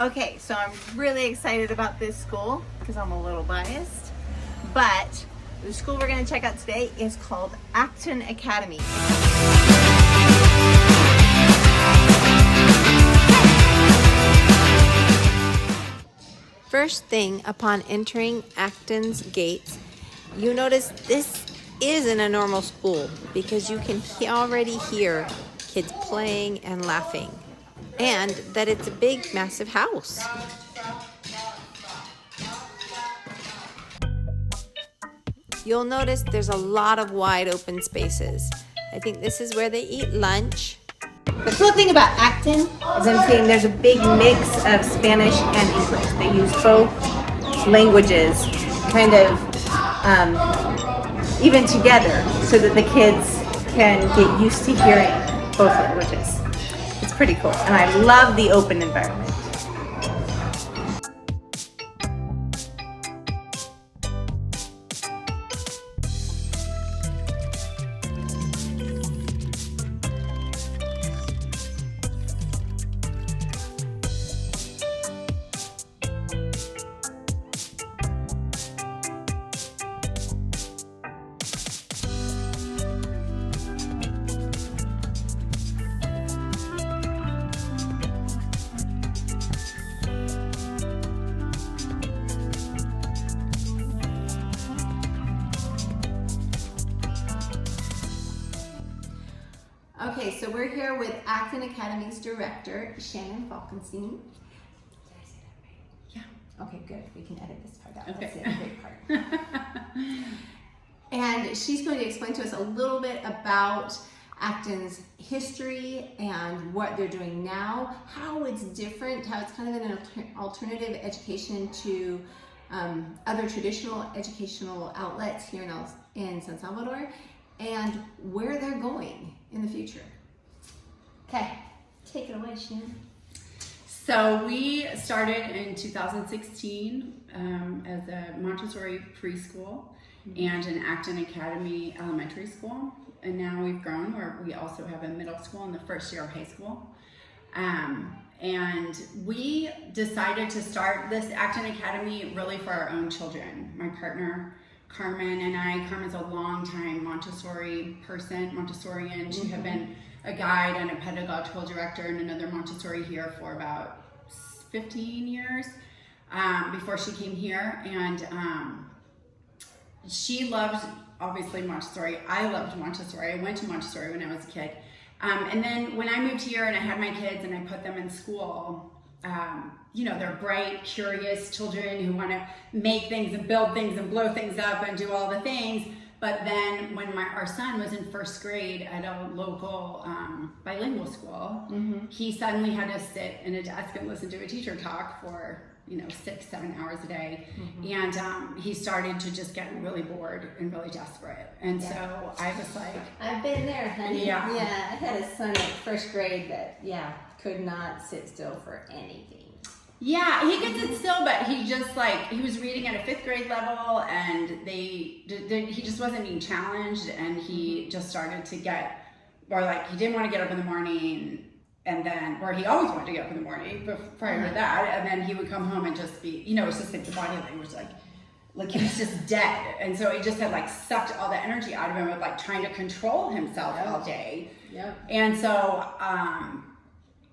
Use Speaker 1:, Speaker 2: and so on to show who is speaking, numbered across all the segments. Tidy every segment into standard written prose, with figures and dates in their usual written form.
Speaker 1: Okay, so I'm really excited about this school because I'm a little biased, but the school we're going to check out today is called Acton Academy. First thing upon entering Acton's gates, you notice this isn't a normal school because you can already hear kids playing and laughing, and that it's a big, massive house. You'll notice there's a lot of wide open spaces. I think this is where they eat lunch. The cool thing about Acton is I'm seeing there's a big mix of Spanish and English. They use both languages kind of even together so that the kids can get used to hearing both languages. It's pretty cool, and I love the open environment. Okay, so we're here with Acton Academy's director, Shannon Falkenstein. Did I say that right? Yeah. Okay, good. We can edit this part out.
Speaker 2: Okay.
Speaker 1: That's the great part. And she's going to explain to us a little bit about Acton's history and what they're doing now, how it's different, how it's kind of an alternative education to other traditional educational outlets here in San Salvador, and where they're going in the future. Okay, take it away, Shannon.
Speaker 2: So we started in 2016 as a Montessori preschool and an Acton Academy elementary school. And now we've grown where we also have a middle school in the first year of high school. And we decided to start this Acton Academy really for our own children. My partner, Carmen, and I. Carmen's a long-time Montessori person, Montessorian. She had been a guide and a pedagogical director in another Montessori here for about 15 years before she came here. And she loved, obviously, Montessori. I loved Montessori. I went to Montessori when I was a kid. And then when I moved here and I had my kids and I put them in school, you know, they're bright, curious children who want to make things and build things and blow things up and do all the things. But then when our son was in first grade at a local bilingual school, he suddenly had to sit in a desk and listen to a teacher talk for, 6-7 hours a day. And he started to just get really bored and really desperate. And so I was like,
Speaker 1: I've been there, honey.
Speaker 2: Yeah.
Speaker 1: I had a son in first grade that, could not sit still for anything.
Speaker 2: Yeah, he gets it still, but he just he was reading at a 5th grade level, and he just wasn't being challenged, and he just started to get, or he didn't want to get up in the morning, and then, or he always wanted to get up in the morning prior to that, and then he would come home and just be, it's just the body language, he was just dead, and so he just had sucked all the energy out of him of trying to control himself all day. And so,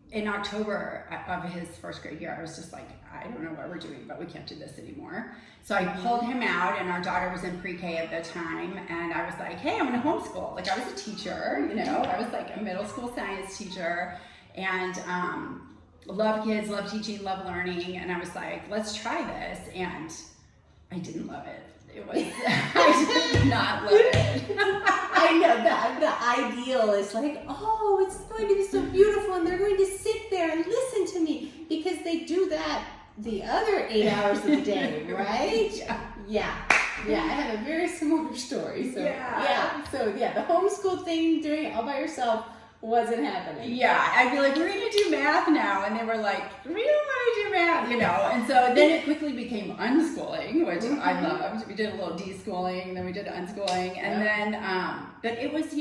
Speaker 2: in October of his first grade year, I was just like, I don't know what we're doing, but we can't do this anymore. So I pulled him out, and our daughter was in pre-K at the time, and I was like, hey, I'm gonna homeschool. I was a teacher, I was a middle school science teacher, and love kids, love teaching, love learning, and I was like, let's try this, and I didn't love it. I did not love it.
Speaker 1: I know the ideal is oh, it's going to be so beautiful, and they're going to sit there and listen to me, because they do that the other 8 hours of the day, right? Yeah. I have a very similar story. So the homeschool thing, doing it all by yourself, wasn't happening.
Speaker 2: Yeah, I'd be like, we're gonna do math now, and they were like, we don't want to do math, and so then it quickly became unschooling, which I loved. We did a little deschooling, then we did unschooling, and then but it was,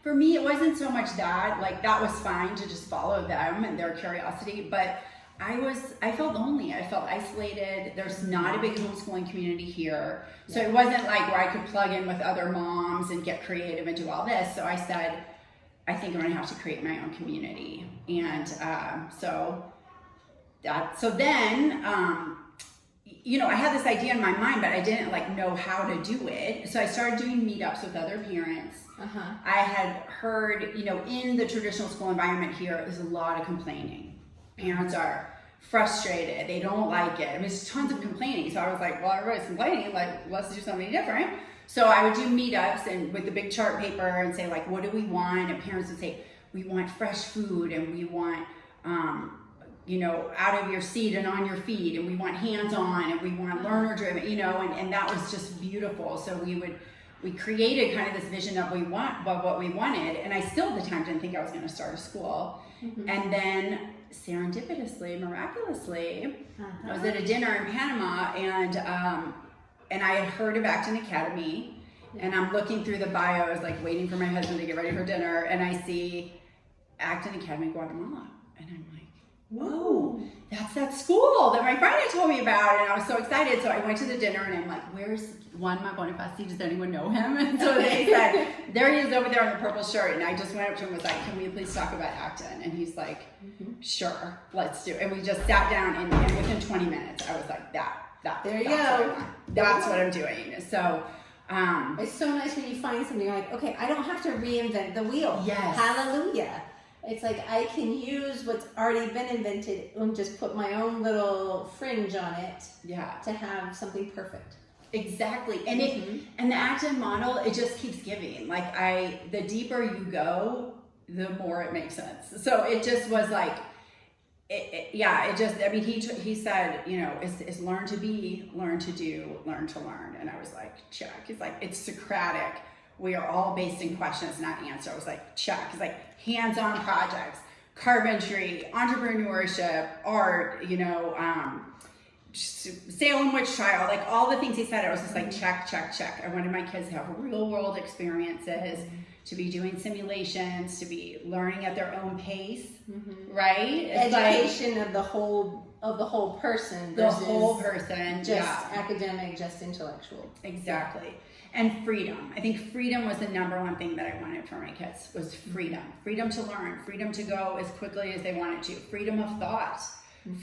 Speaker 2: for me, it wasn't so much that, that was fine to just follow them and their curiosity, but I felt lonely. I felt isolated. There's not a big homeschooling community here. So it wasn't like where I could plug in with other moms and get creative and do all this. So I said, I think I'm gonna have to create my own community. And so then, you know, I had this idea in my mind, but I didn't like know how to do it. So I started doing meetups with other parents. I had heard, you know, in the traditional school environment here, there's a lot of complaining. Parents are frustrated. They don't like it. I mean, there's tons of complaining. So I was like, well, everybody's complaining. Like, let's do something different. So I would do meetups and with the big chart paper and say, like, what do we want? And parents would say, we want fresh food and we want, you know, out of your seat and on your feet, and we want hands-on and we want learner-driven, you know, and that was just beautiful. So we created kind of this vision of what we wanted. And I still at the time didn't think I was going to start a school. And then serendipitously, miraculously, I was at a dinner in Panama, and I had heard of Acton Academy, and I'm looking through the bios, like waiting for my husband to get ready for dinner, and I see Acton Academy Guatemala, and I'm like, whoa, that's that school that my friend had told me about, and I was so excited. So I went to the dinner, and I'm like, where's Juan Bonifaci? Does anyone know him? And so they said, there he is over there in the purple shirt. And I just went up to him and was like, can we please talk about Acton? And he's like, sure, let's do it. And we just sat down, and within 20 minutes, I was like, there you go. That's what I'm doing. So
Speaker 1: it's so nice when you find something, you're like, okay, I don't have to reinvent the wheel.
Speaker 2: Yes.
Speaker 1: Hallelujah. It's like I can use what's already been invented and just put my own little fringe on it to have something perfect.
Speaker 2: Exactly. And and the Acton model, it just keeps giving. Like the deeper you go, the more it makes sense. So it just was like, I mean, he said, you know, it's learn to be, learn to do, learn to learn. And I was like, check. He's like, it's Socratic. We are all based in questions, not answer. I was like, check. He's like, hands-on projects, carpentry, entrepreneurship, art, you know, Salem witch trial, like all the things he said. I was just like, check, check, check. I wanted my kids to have real world experiences, to be doing simulations, to be learning at their own pace, right? It's
Speaker 1: education like, of the whole person versus
Speaker 2: the whole person,
Speaker 1: just academic, just intellectual.
Speaker 2: Exactly. And freedom. I think freedom was the number one thing that I wanted for my kids, was freedom. Freedom to learn, freedom to go as quickly as they wanted to, freedom of thought,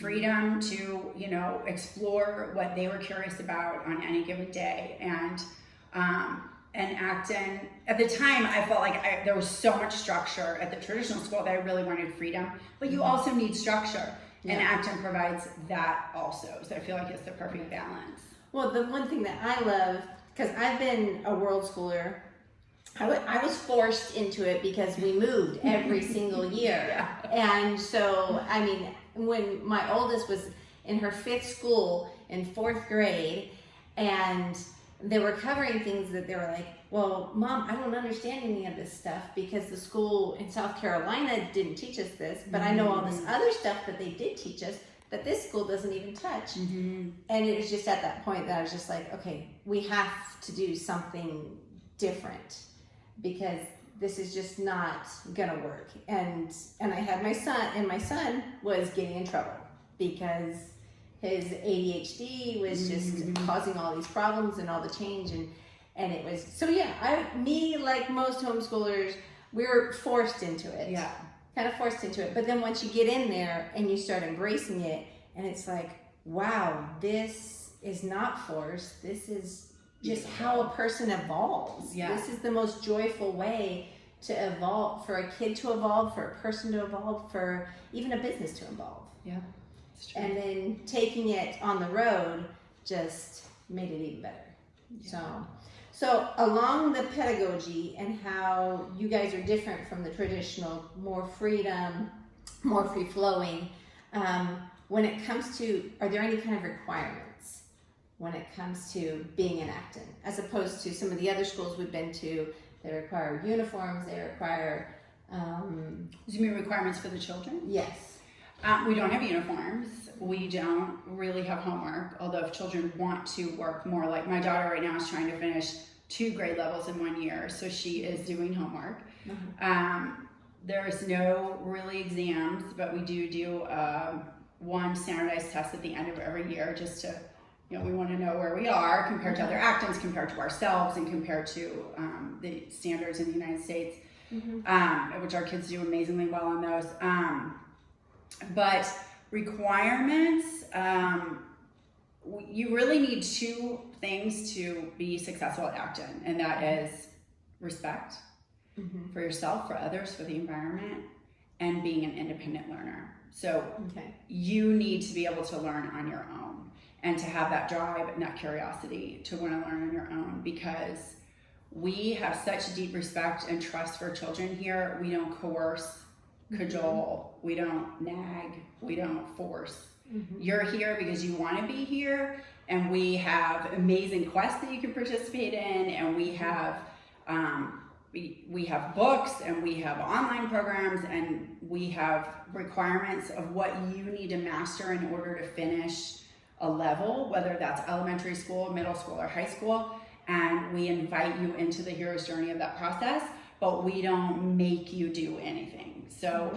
Speaker 2: freedom to, you know, explore what they were curious about on any given day. And Acton, at the time, I felt like there was so much structure at the traditional school that I really wanted freedom, but you also need structure. And Acton provides that also. So I feel like it's the perfect balance.
Speaker 1: Well, the one thing that I love, because I've been a world schooler, I was forced into it because we moved every single year. And so, I mean, when my oldest was in her 5th school in 4th grade, and they were covering things that they were like, well, Mom, I don't understand any of this stuff because the school in South Carolina didn't teach us this, but I know all this other stuff that they did teach us that this school doesn't even touch. And it was just at that point that I was just like, okay, we have to do something different because this is just not gonna work. And I had my son, and my son was getting in trouble because his ADHD was just causing all these problems and all the change, and it was, so me, like most homeschoolers, we were forced into it. Kind of forced into it. But then once you get in there and you start embracing it, and it's like, wow, this is not forced. This is just how a person evolves. This is the most joyful way to evolve, for a kid to evolve, for a person to evolve, for even a business to evolve.
Speaker 2: It's true.
Speaker 1: And then taking it on the road just made it even better. So along the pedagogy and how you guys are different from the traditional, more freedom, more free-flowing, when it comes to, are there any kind of requirements when it comes to being in Acton, as opposed to some of the other schools we've been to? They require uniforms, they require...
Speaker 2: Do you mean requirements for the children?
Speaker 1: Yes.
Speaker 2: We don't have uniforms. We don't really have homework, although if children want to work more, like my daughter right now is trying to finish 2 grade levels in 1 year, so she is doing homework. There's no really exams, but we do one standardized test at the end of every year, just to, we want to know where we are compared to other Actons, compared to ourselves, and compared to the standards in the United States, which our kids do amazingly well on those. But requirements, you really need two things to be successful at Acton, and that is respect for yourself, for others, for the environment, and being an independent learner. So you need to be able to learn on your own and to have that drive and that curiosity to want to learn on your own, because we have such deep respect and trust for children here. We don't coerce, cajole, we don't nag, we don't force. You're here because you want to be here, and we have amazing quests that you can participate in, and we have we have books, and we have online programs, and we have requirements of what you need to master in order to finish a level, whether that's elementary school, middle school, or high school. And we invite you into the hero's journey of that process, but we don't make you do anything. So,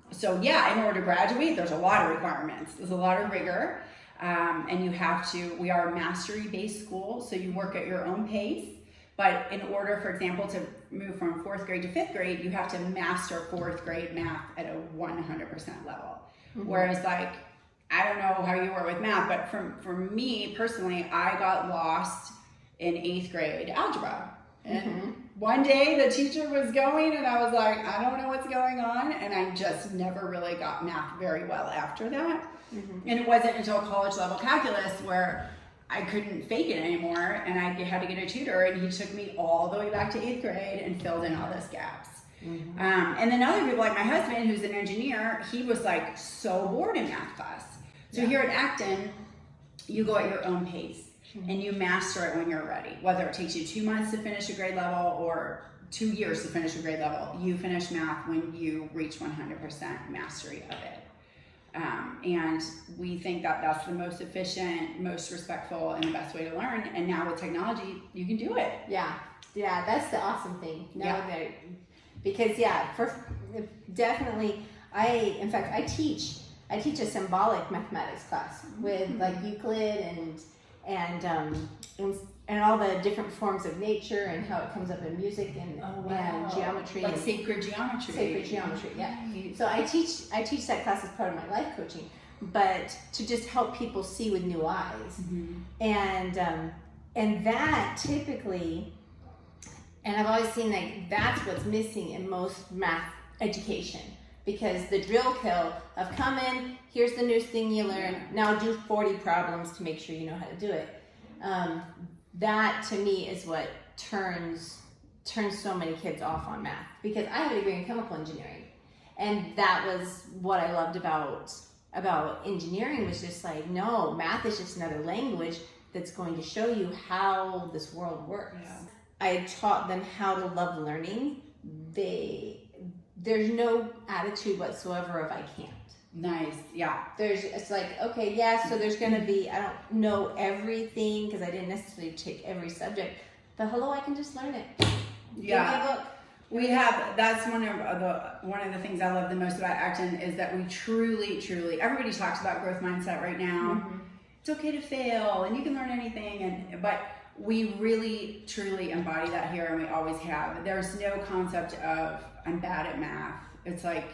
Speaker 2: so yeah, in order to graduate, there's a lot of requirements. There's a lot of rigor, and you have to, we are a mastery-based school, so you work at your own pace. But in order, for example, to move from 4th grade to 5th grade, you have to master 4th grade math at a 100% level. Whereas, like, I don't know how you were with math, but for me personally, I got lost in 8th grade algebra. And one day the teacher was going, and I was like, I don't know what's going on. And I just never really got math very well after that. And it wasn't until college level calculus where I couldn't fake it anymore, and I had to get a tutor, and he took me all the way back to 8th grade and filled in all those gaps. And then other people, like my husband, who's an engineer, he was like so bored in math class. So here at Acton, you go at your own pace, and you master it when you're ready. Whether it takes you 2 months to finish a grade level or 2 years to finish a grade level, you finish math when you reach 100% mastery of it. And we think that that's the most efficient, most respectful, and the best way to learn. And now with technology, you can do it.
Speaker 1: Yeah, that's the awesome thing. Because definitely, in fact, I teach a symbolic mathematics class with like Euclid and all the different forms of nature and how it comes up in music and geometry.
Speaker 2: Like sacred geometry.
Speaker 1: Sacred geometry, yeah. So I teach that class as part of my life coaching, but to just help people see with new eyes. And that typically, and I've always seen like that's what's missing in most math education, because the drill kill of come in, here's the new thing you learn, now do 40 problems to make sure you know how to do it. That to me is what turns so many kids off on math, because I have a degree in chemical engineering, and that was what I loved about engineering, was just like, no, math is just another language that's going to show you how this world works. I taught them how to love learning. There's no attitude whatsoever of I can't.
Speaker 2: Nice, yeah.
Speaker 1: It's like, okay, yeah, so there's gonna be, I don't know everything because I didn't necessarily take every subject, but hello, I can just learn it.
Speaker 2: Yeah. Give me a book. We have, that's one of the things I love the most about Acton, is that we truly, everybody talks about growth mindset right now. It's okay to fail and you can learn anything, but we really, truly embody that here, and we always have. There's no concept of I'm bad at math. It's like,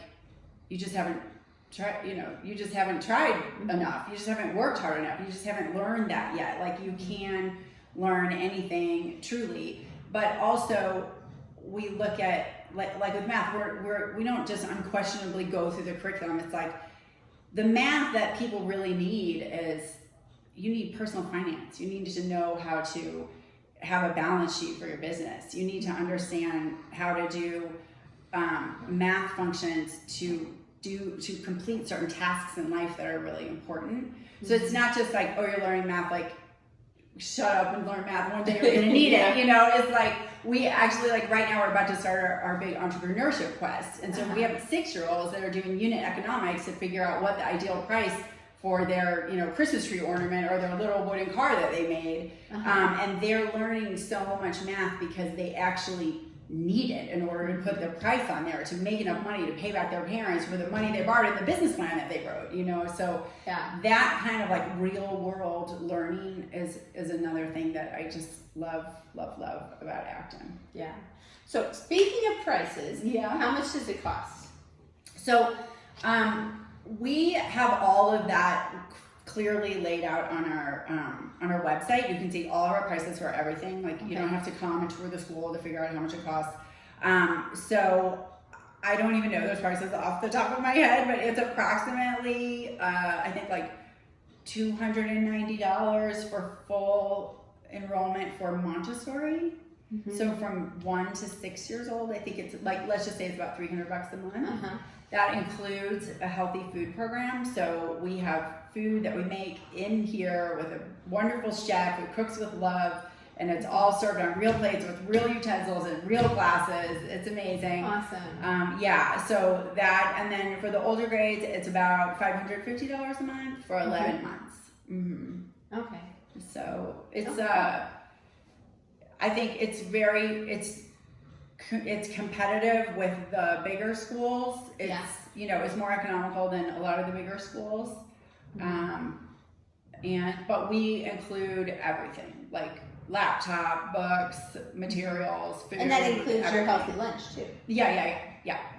Speaker 2: you just haven't tried enough. You just haven't worked hard enough. You just haven't learned that yet. Like, you can learn anything truly, but also we look at, like with math, we don't just unquestionably go through the curriculum. It's like the math that people really need is, you need personal finance. You need to know how to have a balance sheet for your business. You need to understand how to do math functions to complete certain tasks in life that are really important. So it's not just like, oh, you're learning math, like, shut up and learn math. One day you're gonna need it, you know? It's like, we actually, like right now we're about to start our big entrepreneurship quest. And so we have 6-year-olds that are doing unit economics to figure out what the ideal price for their, Christmas tree ornament or their little wooden car that they made. And they're learning so much math because they actually needed in order to put the price on there to make enough money to pay back their parents for the money they borrowed in the business plan that they wrote, you know. So that kind of like real world learning is another thing that I just love about Acton.
Speaker 1: Yeah. So speaking of prices, how much does it cost?
Speaker 2: So we have all of that clearly laid out on our website. You can see all of our prices for everything. Like you don't have to come and tour the school to figure out how much it costs. So I don't even know those prices off the top of my head, but it's approximately I think like $290 for full enrollment for Montessori. So from 1 to 6 years old, I think it's like, let's just say it's about $300 a month. That includes a healthy food program. So we have food that we make in here with a wonderful chef who cooks with love, and it's all served on real plates with real utensils and real glasses. It's amazing.
Speaker 1: Awesome.
Speaker 2: Yeah, so that, and then for the older grades, it's about $550 a month for 11 months.
Speaker 1: Okay.
Speaker 2: So it's, I think it's competitive with the bigger schools. It's you know, it's more economical than a lot of the bigger schools. But we include everything, like laptop, books, materials, food.
Speaker 1: And that includes your healthy lunch too.
Speaker 2: Yeah.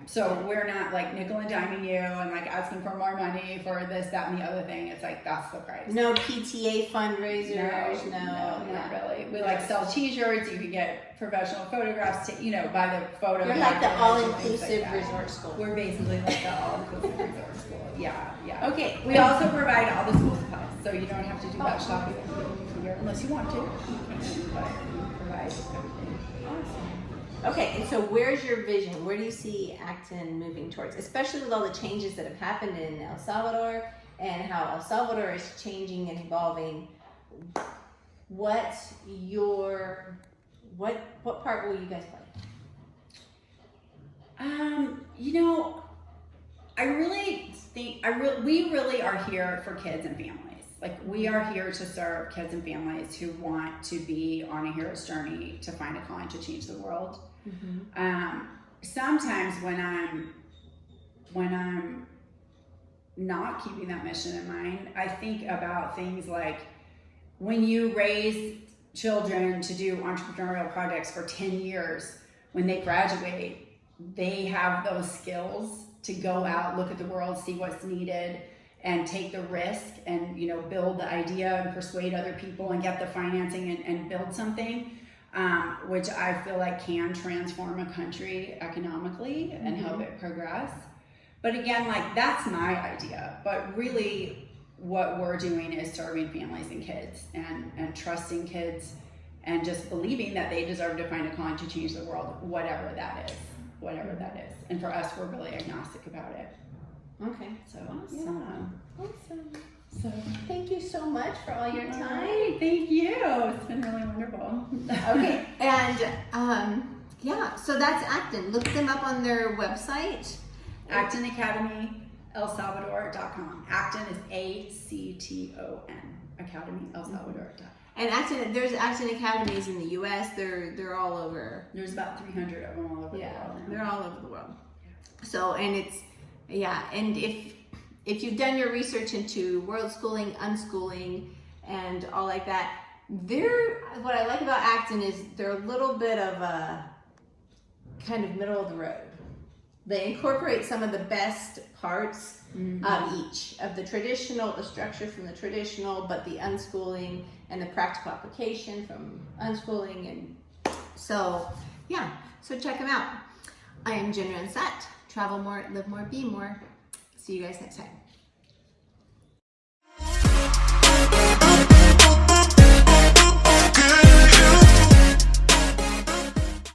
Speaker 2: So we're not like nickel and diming you and like asking for more money for this, that, and the other thing. It's like, that's the price.
Speaker 1: No PTA fundraisers, no,
Speaker 2: not really. We like sell t-shirts. You can get professional photographs to, you know, buy the photo.
Speaker 1: You're like the all-inclusive resort school.
Speaker 2: We're basically like the all-inclusive resort school. Yeah.
Speaker 1: Okay.
Speaker 2: We also provide all the school supplies, so you don't have to do that shopping here unless you want to. But we provide everything.
Speaker 1: Awesome. Okay, and so where's your vision? Where do you see Acton moving towards, especially with all the changes that have happened in El Salvador and how El Salvador is changing and evolving? What part will you guys play?
Speaker 2: You know, I really think we really are here for kids and families. Like we are here to serve kids and families who want to be on a hero's journey to find a calling to change the world. Sometimes when I'm not keeping that mission in mind, I think about things like when you raise children to do entrepreneurial projects for 10 years, when they graduate, they have those skills to go out, look at the world, see what's needed, and take the risk and, you know, build the idea and persuade other people and get the financing and build something, which I feel like can transform a country economically and help it progress. But again, like that's my idea, but really what we're doing is serving families and kids and trusting kids and just believing that they deserve to find a calling to change the world, whatever that is. And for us, we're really agnostic about it.
Speaker 1: Okay.
Speaker 2: So,
Speaker 1: Awesome.
Speaker 2: So
Speaker 1: thank you so much for all your time.
Speaker 2: Right, thank you. It's been really wonderful.
Speaker 1: Okay, and so that's Acton. Look them up on their website.
Speaker 2: Acton Academy, elsalvador.com. Acton is ACTON. Academy, elsalvador.com.
Speaker 1: And Acton, there's Acton Academies in the U.S. They're all over.
Speaker 2: There's about 300 of them all over the world.
Speaker 1: They're all over the world. So, and it's, and if you've done your research into world schooling, unschooling, and all like that, what I like about Acton is they're a little bit of a kind of middle of the road. They incorporate some of the best parts of each of the structure from the traditional, but the unschooling and the practical application from unschooling. And so check them out. I am Jenn. Travel more, live more, be more. See you guys next time.